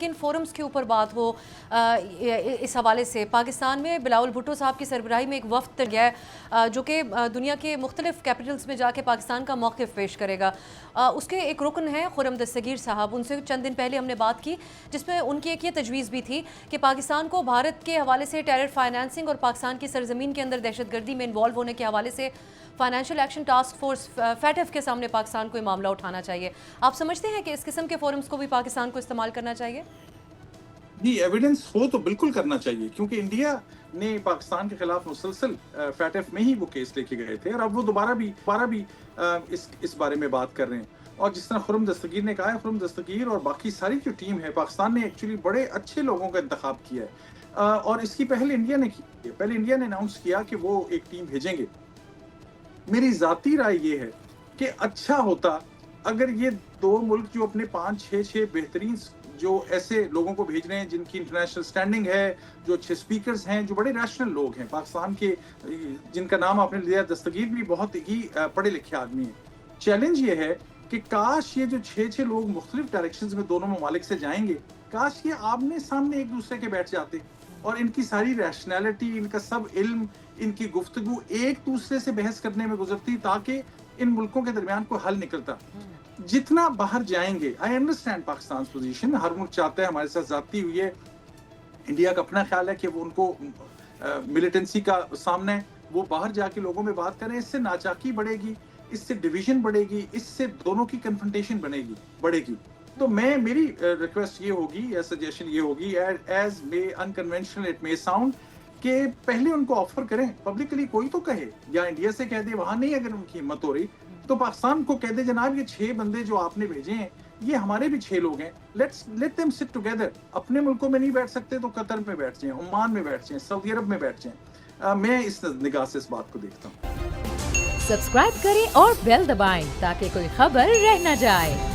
کن فورمز کے اوپر بات ہو اس حوالے سے؟ پاکستان میں بلاول بھٹو صاحب کی سربراہی میں ایک وفد گیا ہے جو کہ دنیا کے مختلف کیپٹلز میں جا کے پاکستان کا موقف پیش کرے گا. اس کے ایک رکن ہیں خرم دستگیر صاحب. ان سے چند دن پہلے ہم نے بات کی جس میں ان کی ایک یہ تجویز بھی تھی کہ پاکستان کو بھارت کے حوالے سے ٹیرر فائنانسنگ اور پاکستان کی سرزمین کے اندر دہشت گردی میں انوالو ہونے کے حوالے سے financial action task force FATF کے سامنے پاکستان کو یہ معاملہ اٹھانا چاہیے. آپ سمجھتے ہیں کہ اس قسم کے فورمز کو بھی پاکستان کو استعمال کرنا چاہیے؟ جی ایویڈنس ہو تو بالکل کرنا چاہیے، کیونکہ انڈیا نے پاکستان کے خلاف مسلسل فیٹف میں ہی وہ کیس لے کے گئے تھے، اور اب وہ دوبارہ بھی اس بارے میں بات کر رہے ہیں. اور جس طرح خرم دستگیر نے کہا ہے، خرم دستگیر اور باقی ساری جو ٹیم ہے، پاکستان نے ایکچولی بڑے اچھے لوگوں کا انتخاب کیا ہے، اور اس کی پہل انڈیا نے کی. پہلے انڈیا نے اناؤنس کیا کہ وہ ایک ٹیم بھیجیں گے. میری ذاتی رائے یہ ہے کہ اچھا ہوتا اگر یہ دو ملک جو اپنے 5-6 بہترین جو ایسے لوگوں کو بھیج رہے ہیں جن کی انٹرنیشنل سٹینڈنگ ہے، جو اچھے سپیکرز ہیں، جو بڑے ریشنل لوگ ہیں پاکستان کے، جن کا نام آپ نے لیا، دستگیر بھی بہت ہی پڑھے لکھے آدمی ہیں. چیلنج یہ ہے کہ کاش یہ جو 6 لوگ مختلف ڈائریکشنز میں دونوں ممالک سے جائیں گے، کاش یہ آمنے سامنے ایک دوسرے کے بیٹھ جاتے اور ان کی ساری ریشنلٹی، ان کا سب علم، ان کی گفتگو ایک دوسرے سے بحث کرنے میں گزرتی، تاکہ ان ملکوں کے درمیان کوئی حل نکلتا. جتنا باہر جائیں گے، آئی انڈرسٹینڈ پاکستان پوزیشن، ہر ملک چاہتا ہے، ہمارے ساتھ زیادتی ہوئی ہے، انڈیا کا اپنا خیال ہے کہ وہ ان کو ملیٹنسی کا سامنا ہے، وہ باہر جا کے لوگوں میں بات کریں. اس سے ناچاکی بڑھے گی، اس سے ڈویژن بڑھے گی، اس سے دونوں کی کنفرنٹیشن بڑھے گی. تو میری ریکویسٹ یہ ہوگی یا سجیشن یہ ہوگی، as may unconventional it may sound, کہ پہلے ان کو آفر کریں پبلکلی، کوئی تو کہے، یا انڈیا سے کہہ دے، وہاں نہیں اگر ان کی ہمت ہو رہی تو پاکستان کو کہہ دے، جناب یہ 6 بندے جو آپ نے بھیجے ہیں یہ ہمارے بھی 6 لوگ ہیں، لیٹ them sit together. اپنے ملکوں میں نہیں بیٹھ سکتے تو قطر میں بیٹھ جائیں، عمان میں بیٹھ جائیں، سعودی عرب میں بیٹھ جائیں. میں اس نگاہ سے اس بات کو دیکھتا ہوں. سبسکرائب کریں اور بیل دبائیں تاکہ کوئی خبر رہ نہ جائے.